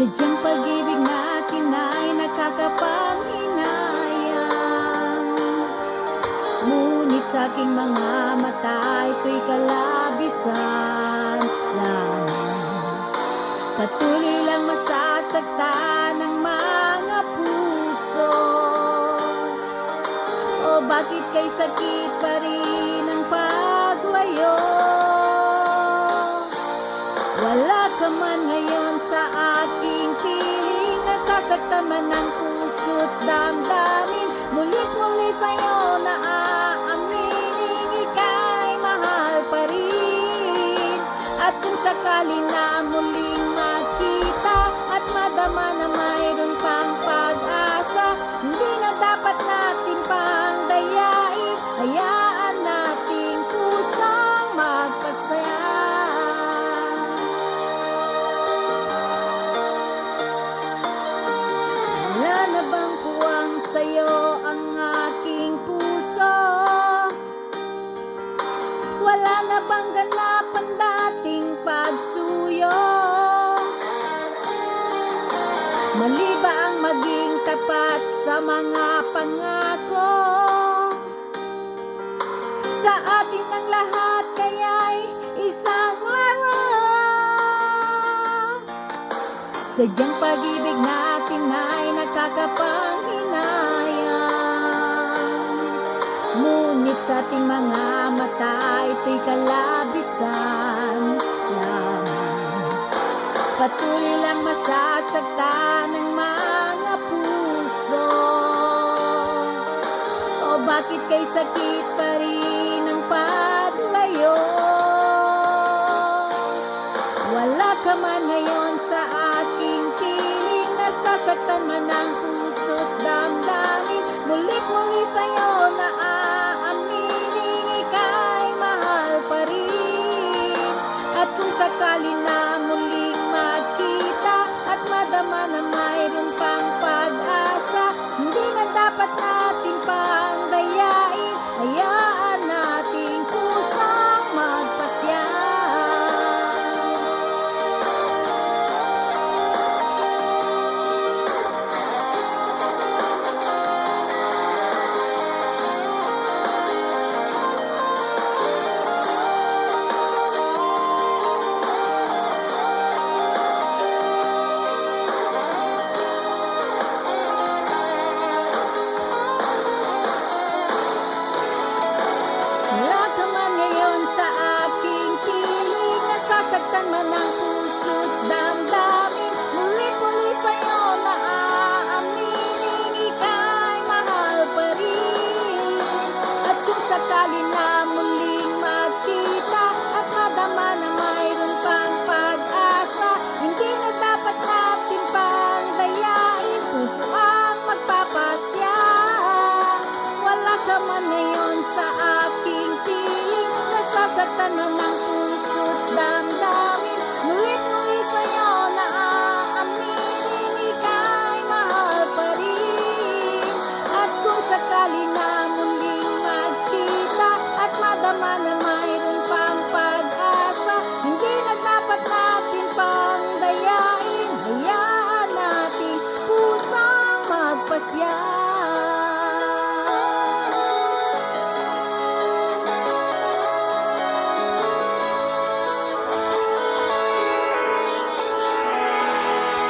Sadyang pag-ibig natin ay nakakapanghinayang. Ngunit sa aking mga mata ito'y kalabisan lamang. Patuloy lang masasaktan ng mga puso. O bakit kay sakit pa rin ang paglayo? Wala ka man ngayon sa aking piling, nasasaktan man ang puso't damdamin. Mulit muli sa'yo na aaminin, ika'y mahal pa rin. At kung sakali na muling makita at madama na mayroon pang pag-asa, hindi na dapat natin pang dayain, hayaan nating pusong magpasaya. Wala na bang puwang sa'yo ang aking puso? Wala na bang ganap ang dating pagsuyo? Mali ba ang maging tapat sa mga pangako? Sa atin ang lahat kaya'y isang laro. Sadyang pag-ibig natin ay nakakapanghinayang. Ngunit sa ating mga mata ito'y kalabisan lamang. Patuloy lang masasaktan ng mga puso. O bakit kay sakit pa rin ang paglayo? Wala ka man ngayon sa aking piling, nasasaktan man ang puso't damdamin. Mulit muli sa'yo na aaminin, ika'y mahal pa rin. At kung sakali na muling makita at madama na mayroon pang pag-asa, hindi na dapat natin pang dayain, hayaan nating pusong magpasya. Nasasaktan man ang puso't damdamin, mulit muli sa'yo na aaminin, ika'y mahal pa rin. At kung sakali